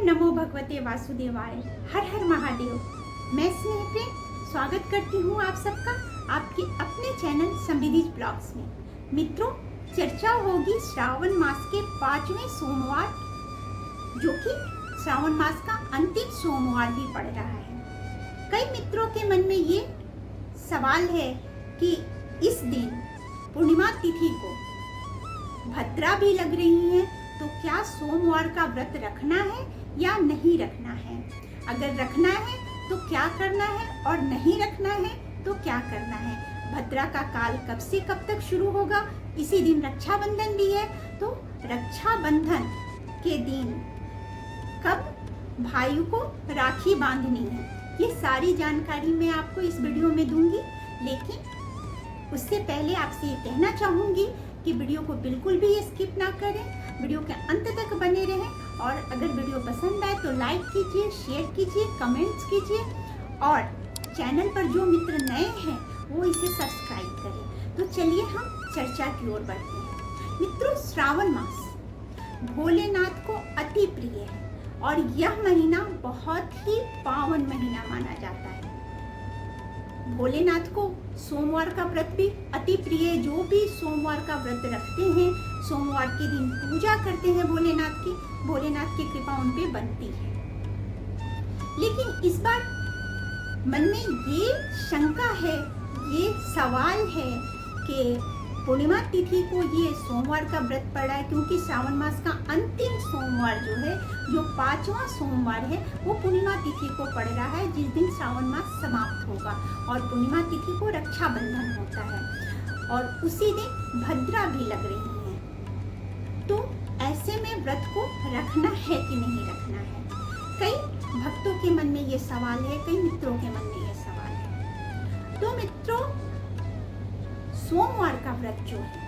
नमो भगवते वासुदेवाय। हर हर महादेव। मैं स्नेह प्रेम स्वागत करती हूँ आप सबका आपके अपने चैनल समृद्धि ब्लॉग्स में। मित्रों, चर्चा होगी श्रावण मास के 5वें सोमवार, जो कि श्रावण मास का अंतिम सोमवार भी पड़ रहा है। कई मित्रों के मन में ये सवाल है कि इस दिन पूर्णिमा तिथि को भद्रा भी लग रही है, तो क्या सोमवार का व्रत रखना है या नहीं रखना है। अगर रखना है तो क्या करना है और नहीं रखना है तो क्या करना है। भद्रा का काल कब से कब तक शुरू होगा। इसी दिन रक्षाबंधन भी है, तो रक्षाबंधन के दिन कब भाई को राखी बांधनी है, ये सारी जानकारी मैं आपको इस वीडियो में दूंगी। लेकिन उससे पहले आपसे ये कहना चाहूंगी कि वीडियो को बिल्कुल भी स्किप ना करें, वीडियो के अंत तक बने रहें। और अगर वीडियो पसंद आए तो लाइक कीजिए, शेयर कीजिए, कमेंट्स कीजिए और चैनल पर जो मित्र नए हैं वो इसे सब्सक्राइब करें। तो चलिए हम चर्चा की ओर बढ़ते हैं। मित्रों, श्रावण मास भोलेनाथ को अति प्रिय है और यह महीना बहुत ही पावन महीना माना जाता है। भोलेनाथ को सोमवार का व्रत भी अति प्रिय है। जो भी सोमवार का व्रत रखते हैं, सोमवार के दिन पूजा करते हैं भोलेनाथ की कृपा उन पे बनती है। लेकिन इस बार मन में ये शंका है, ये सवाल है कि पूर्णिमा तिथि को ये सोमवार का व्रत पड़ा है, क्योंकि श्रावण मास का अंतिम सोमवार जो है, जो 5वां सोमवार है, वो पूर्णिमा तिथि को पड़ रहा है, जिस दिन श्रावण मास समाप्त होगा। और पूर्णिमा तिथि को रक्षाबंधन होता है और उसी दिन भद्रा भी लग रही है। तो ऐसे में व्रत को रखना है कि नहीं रखना है। कई भक्तों के मन में ये सवाल है, कई मित्रों के मन में ये सवाल है। तो मित्रों, सोमवार का व्रत जो है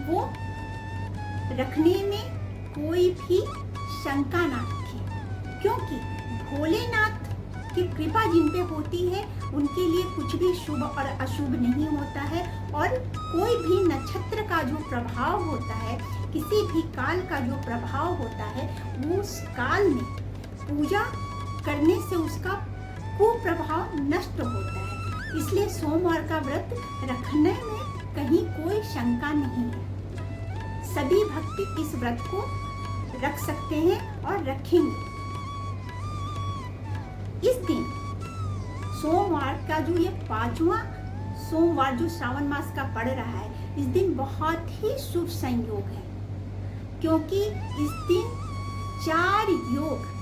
वो रखने में कोई भी शंका ना रखें, क्योंकि भोलेनाथ की कृपा जिन पे होती है उनके लिए कुछ भी शुभ और अशुभ नहीं होता है। और कोई भी नक्षत्र का जो प्रभाव होता है, किसी भी काल का जो प्रभाव होता है, वो उस काल में पूजा करने से उसका कुप्रभाव नष्ट होता है। इसलिए सोमवार का व्रत रखने में कहीं कोई शंका नहीं है। सभी भक्त इस व्रत को रख सकते हैं और रखेंगे। इस दिन सोमवार का जो ये 5वां सोमवार जो श्रावण मास का पड़ रहा है, इस दिन बहुत ही शुभ संयोग है, क्योंकि इस दिन 4 योग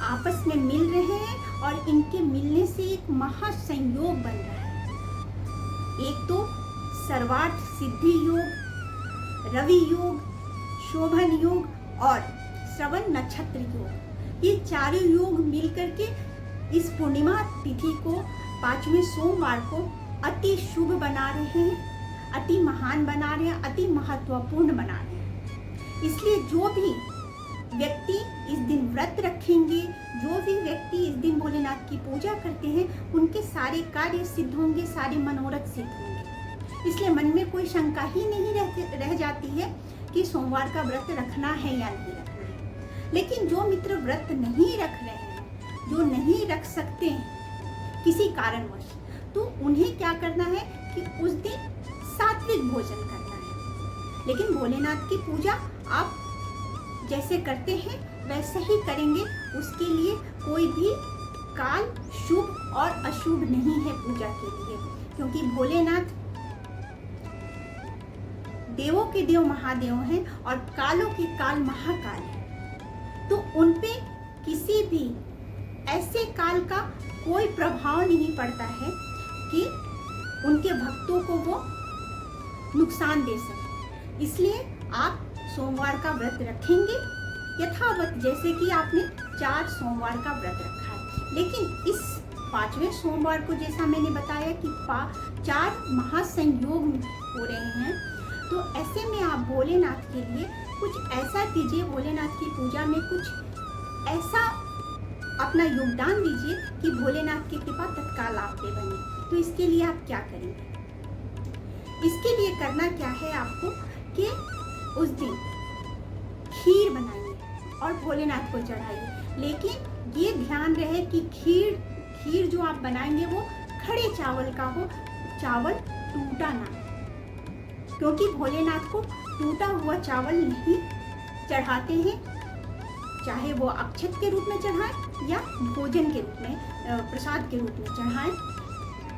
आपस में मिल रहे हैं और इनके मिलने से एक महासंयोग बन रहा है। एक तो सर्वार्थ सिद्धि योग, रवि योग, शोभन योग और श्रवण नक्षत्र योग, ये चारों योग मिलकर के इस पूर्णिमा तिथि को 5वें सोमवार को अति शुभ बना रहे हैं, अति महान बना रहे हैं, अति महत्वपूर्ण बना रहे हैं। इसलिए जो भी व्यक्ति इस दिन व्रत रखेंगे, जो भी व्यक्ति इस दिन भोलेनाथ की पूजा करते हैं, उनके सारे कार्य सिद्ध होंगे, सारे मनोरथ सिद्ध होंगे। इसलिए मन में कोई शंका ही नहीं रह जाती है कि सोमवार का व्रत रखना है या नहीं रखना है। लेकिन जो मित्र व्रत नहीं रख रहे हैं, जो नहीं रख सकते हैं किसी कारणवश, तो उन्हें क्या करना है कि उस दिन सात्विक भोजन करना है। लेकिन भोलेनाथ की पूजा आप जैसे करते हैं वैसे ही करेंगे, उसके लिए कोई भी काल शुभ और अशुभ नहीं है पूजा के लिए, क्योंकि भोलेनाथ देवों के देव महादेव हैं और कालों के काल महाकाल है। तो उन पे किसी भी ऐसे काल का कोई प्रभाव नहीं पड़ता है कि उनके भक्तों को वो नुकसान दे सके। इसलिए आप सोमवार का व्रत रखेंगे यथावत, जैसे कि आपने 4 सोमवार का व्रत रखा है। लेकिन इस 5वें सोमवार को जैसा मैंने बताया कि 4 महासंयोग हो रहे हैं, तो ऐसे में आप भोलेनाथ के लिए कुछ ऐसा कीजिए, भोलेनाथ की पूजा में कुछ ऐसा अपना योगदान दीजिए कि भोलेनाथ की कृपा तत्काल आप पे बने। तो इसके लिए आप क्या करेंगे? इसके लिए करना क्या है आपको कि उस दिन खीर बनाइए और और भोलेनाथ को चढ़ाइए। लेकिन ये ध्यान रहे कि खीर जो आप बनाएंगे वो खड़े चावल का हो, चावल टूटा ना, क्योंकि भोलेनाथ को टूटा हुआ चावल नहीं चढ़ाते हैं, चाहे वो अक्षत के रूप में चढ़ाएं या भोजन के रूप में, प्रसाद के रूप में चढ़ाएं,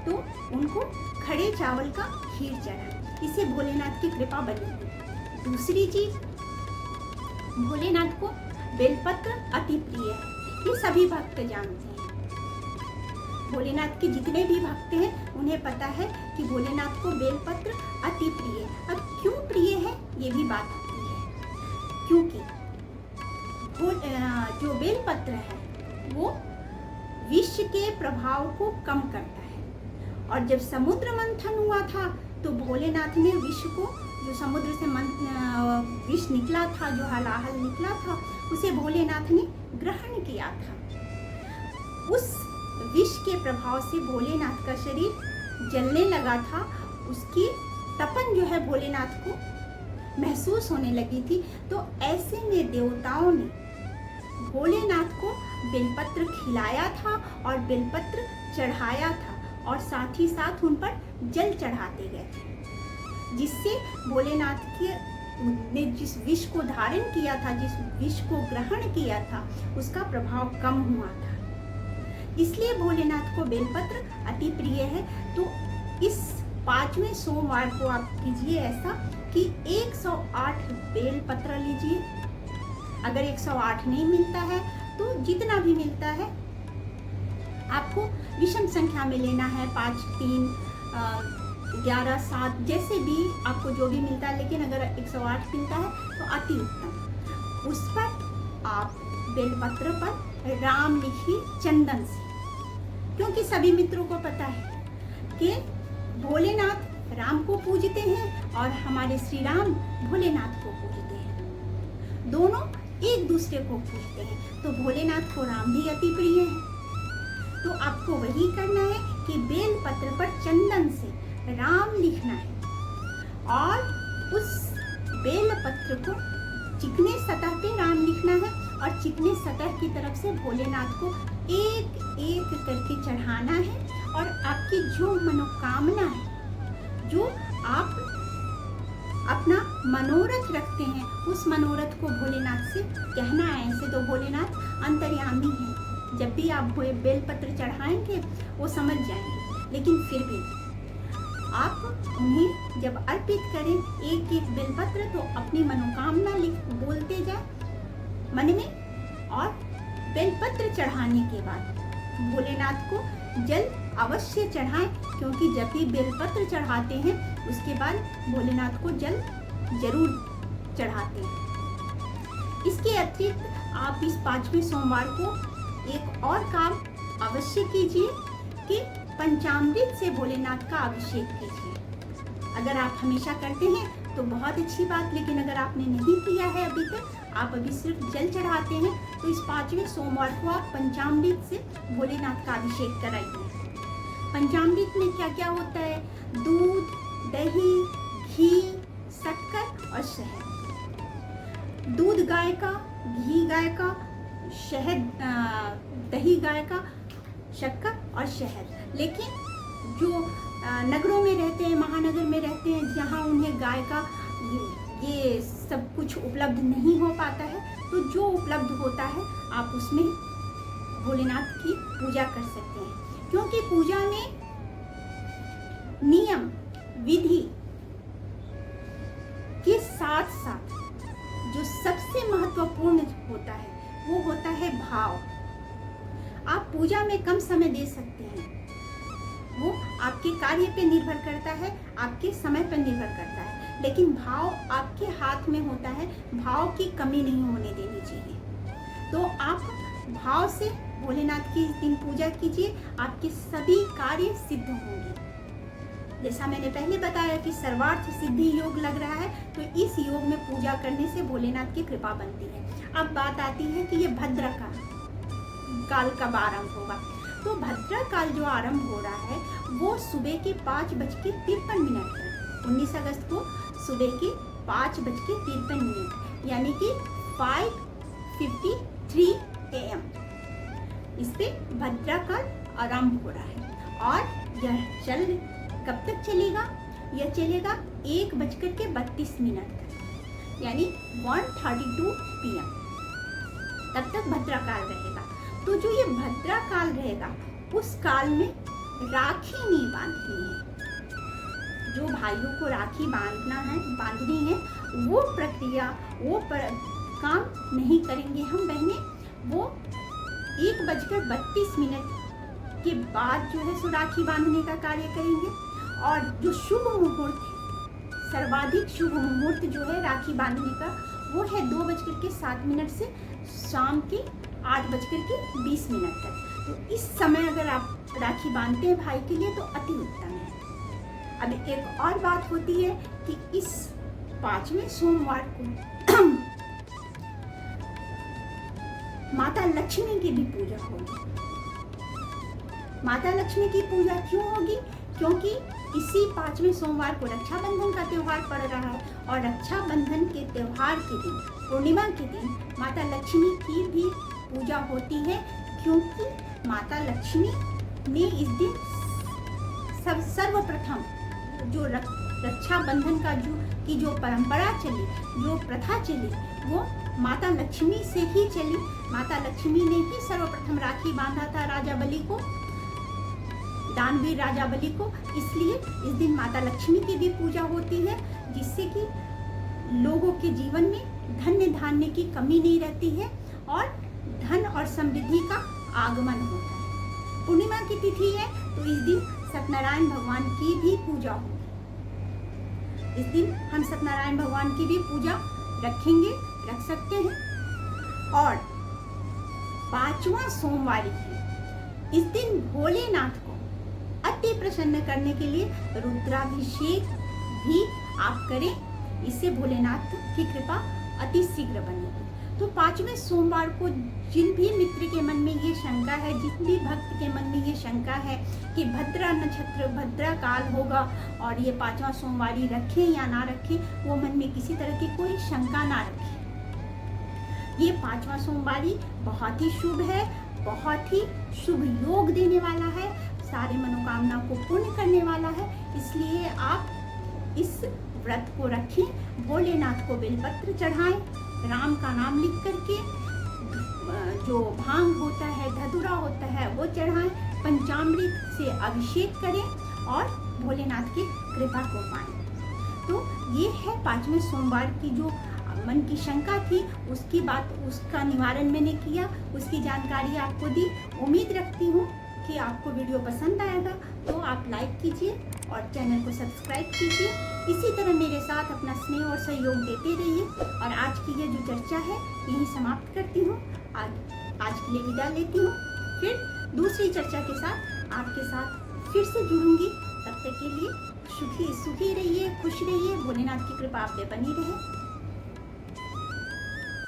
तो उनको खड़े चावल का खीर चढ़ाएं, इससे भोलेनाथ की कृपा बनेगी। दूसरी चीज, भोलेनाथ को बेलपत्र अति प्रिय है, ये सभी भक्त जानते हैं। भोलेनाथ के जितने भी भक्त हैं उन्हें पता है कि भोलेनाथ को बेलपत्र अति प्रिय है। अब क्यों प्रिय है ये भी बात आती है, क्योंकि जो बेलपत्र है वो विष के प्रभाव को कम करता है। और जब समुद्र मंथन हुआ था तो भोलेनाथ ने विष को, जो समुद्र से विष निकला था, जो हलाहल निकला था, उसे भोलेनाथ ने ग्रहण किया था। उस विष के प्रभाव से भोलेनाथ का शरीर जलने लगा था, उसकी तपन जो है भोलेनाथ को महसूस होने लगी थी। तो ऐसे में देवताओं ने भोलेनाथ को बेलपत्र खिलाया था और बेलपत्र चढ़ाया था, और साथ ही साथ उन पर जल चढ़ाते गए, जिससे भोलेनाथ ने जिस विष को धारण किया था, जिस विष को ग्रहण किया था, उसका प्रभाव कम हुआ था। इसलिए भोलेनाथ को बेलपत्र अति प्रिय है। तो इस 5वें सोमवार को आप कीजिए ऐसा कि 108 बेलपत्र लीजिए। अगर 108 नहीं मिलता है तो जितना भी मिलता है आपको विषम संख्या में लेना है, 5, 3, 11, 7, जैसे भी आपको जो भी मिलता है। लेकिन अगर 108 मिलता है तो अति उत्तम। उस पर आप बेलपत्र पर राम लिखिए चंदन से, क्योंकि सभी मित्रों को पता है कि भोलेनाथ राम को पूजते हैं और हमारे श्री राम भोलेनाथ को पूजते हैं, दोनों एक दूसरे को पूजते हैं। तो भोलेनाथ को राम भी अति प्रिय है। तो आपको वही करना है कि बेल पत्र पर चंदन से राम लिखना है और उस बेल पत्र को चिकने सतह पे राम लिखना है और चिकने सतह की तरफ से भोलेनाथ को एक एक करके चढ़ाना है। और आपकी जो मनोकामना है, जो आप अपना मनोरथ रखते हैं, उस मनोरथ को भोलेनाथ से कहना है। ऐसे तो भोलेनाथ अंतर्यामी हैं, जब भी आप बेलपत्र चढ़ाएंगे वो समझ जाएंगे। लेकिन फिर भी आप उन्हें जब अर्पित करें एक एक बेलपत्र, तो अपनी मनोकामना बोलते जाए मन में। और बेलपत्र चढ़ाने के बाद भोलेनाथ को जल अवश्य चढ़ाएं, क्योंकि जब भी बेलपत्र चढ़ाते हैं उसके बाद भोलेनाथ को जल जरूर चढ़ाते हैं। इसके अतिरिक्त आप इस 5वें सोमवार को एक और काम अवश्य कीजिए कि पंचामृत से भोलेनाथ का अभिषेक कीजिए। अगर आप हमेशा करते हैं तो बहुत अच्छी बात, लेकिन अगर आपने नहीं किया है अभी तक, आप अभी सिर्फ जल चढ़ाते हैं, तो इस 5वें सोमवार को आप पंचामृत से भोलेनाथ का अभिषेक कराइए। पंचामृत में क्या क्या होता है? दूध, दही, घी, शक्कर और शहद। दूध गाय का, घी गाय का, शहद दही गाय का, शक्कर और शहद। लेकिन जो नगरों में रहते हैं, महानगर में रहते हैं, जहाँ उन्हें गाय का ये सब कुछ उपलब्ध नहीं हो पाता है, तो जो उपलब्ध होता है आप उसमें भोलेनाथ की पूजा कर सकते हैं। क्योंकि पूजा में नियम विधि के साथ साथ जो सबसे महत्वपूर्ण होता है वो होता है भाव। आप पूजा में कम समय दे सकते हैं, वो आपके कार्य पे निर्भर करता है, आपके समय पर निर्भर करता है, लेकिन भाव आपके हाथ में होता है। भाव की कमी नहीं होने देनी चाहिए। तो आप भाव से भोलेनाथ की इस दिन पूजा कीजिए, आपके सभी कार्य सिद्ध होंगे। जैसा मैंने पहले बताया कि सर्वार्थ सिद्धि योग लग रहा है, तो इस योग में पूजा करने से भोलेनाथ की कृपा बनती है। अब बात आती है कि ये भद्र काल कब आरंभ होगा। तो भद्रा काल जो आरंभ हो रहा है वो सुबह के 5:53 है। 19 अगस्त को सुबह के 5:53, यानी कि 5 6:53 AM इस पे भद्रा काल आरंभ हो रहा है और यह चल कब तक चलेगा? यह चलेगा 1:32 तक, यानी 1:32 PM तब तक भद्रा काल रहेगा। तो जो ये भद्रा काल रहेगा उस काल में राखी नहीं बांधनी है। जो भाइयों को राखी बांधनी है वो प्रक्रिया काम नहीं करेंगे हम बहनें। वो 1:32 के बाद जो है सो राखी बांधने का कार्य करेंगे। और जो शुभ मुहूर्त है, सर्वाधिक शुभ मुहूर्त जो है राखी बांधने का, वो है 2:07 से शाम के 8:20 तक। तो इस समय अगर आप राखी बांधते हैं भाई के लिए तो अति उत्तम है। अब एक और बात होती है कि इस 5वें सोमवार को माता लक्ष्मी की भी पूजा होगी। माता लक्ष्मी की पूजा क्यों होगी? क्योंकि इसी 5वें सोमवार को रक्षाबंधन का त्योहार पड़ रहा है और रक्षाबंधन के त्योहार के दिन, पूर्णिमा के दिन माता लक्ष्मी की भी पूजा होती है। क्योंकि माता लक्ष्मी ने इस दिन सर्वप्रथम जो रक्षाबंधन का जो परंपरा चली, जो प्रथा चली, वो माता लक्ष्मी से ही चली। माता लक्ष्मी ने ही सर्वप्रथम राखी बांधा था राजा बलि को, दानवीर राजा बलि को। इसलिए इस दिन माता लक्ष्मी की भी पूजा होती है, जिससे कि लोगों के जीवन में धन्य धान्य की कमी नहीं रहती है और धन और समृद्धि का आगमन होता है। पूर्णिमा की तिथि है तो इस दिन सत्यनारायण भगवान की भी पूजा होगी। इस दिन हम सत्यनारायण भगवान की भी पूजा रख सकते हैं। और 5वां सोमवार है, इस दिन भोलेनाथ को अति प्रसन्न करने के लिए रुद्राभिषेक भी आप करें। इससे भोलेनाथ की कृपा अति शीघ्र बनेगी। तो 5वें सोमवार को जिन भी मित्र के मन में ये शंका है, जिन भी भक्त के मन में ये शंका है कि भद्रा नक्षत्र, भद्रा काल होगा और ये 5वां सोमवारी रखें या ना रखें, वो मन में किसी तरह की कोई शंका ना रखें। ये 5वां सोमवारी बहुत ही शुभ है, बहुत ही शुभ योग देने वाला है, सारे मनोकामना को पूर्ण करने वाला है। इसलिए आप इस व्रत को रखें, भोलेनाथ को बेलपत्र चढ़ाएं, राम का नाम लिख करके, जो भांग होता है, धतूरा होता है, वो चढ़ाएं, पंचामृत से अभिषेक करें और भोलेनाथ की कृपा को पाएं। तो ये है 5वें सोमवार की जो मन की शंका थी, उसकी बात, उसका निवारण मैंने किया, उसकी जानकारी आपको दी। उम्मीद रखती हूँ कि आपको वीडियो पसंद आएगा, तो आप लाइक कीजिए और चैनल को सब्सक्राइब कीजिए। इसी तरह मेरे साथ अपना स्नेह और सहयोग देते रहिए। और आज की ये जो चर्चा है यही समाप्त करती हूँ। आज के लिए विदा लेती हूँ। फिर दूसरी चर्चा के साथ आपके साथ फिर से जुड़ूंगी। तब तक के लिए सुखी रहिए, खुश रहिए, भोलेनाथ की कृपा आप पे बनी रहे।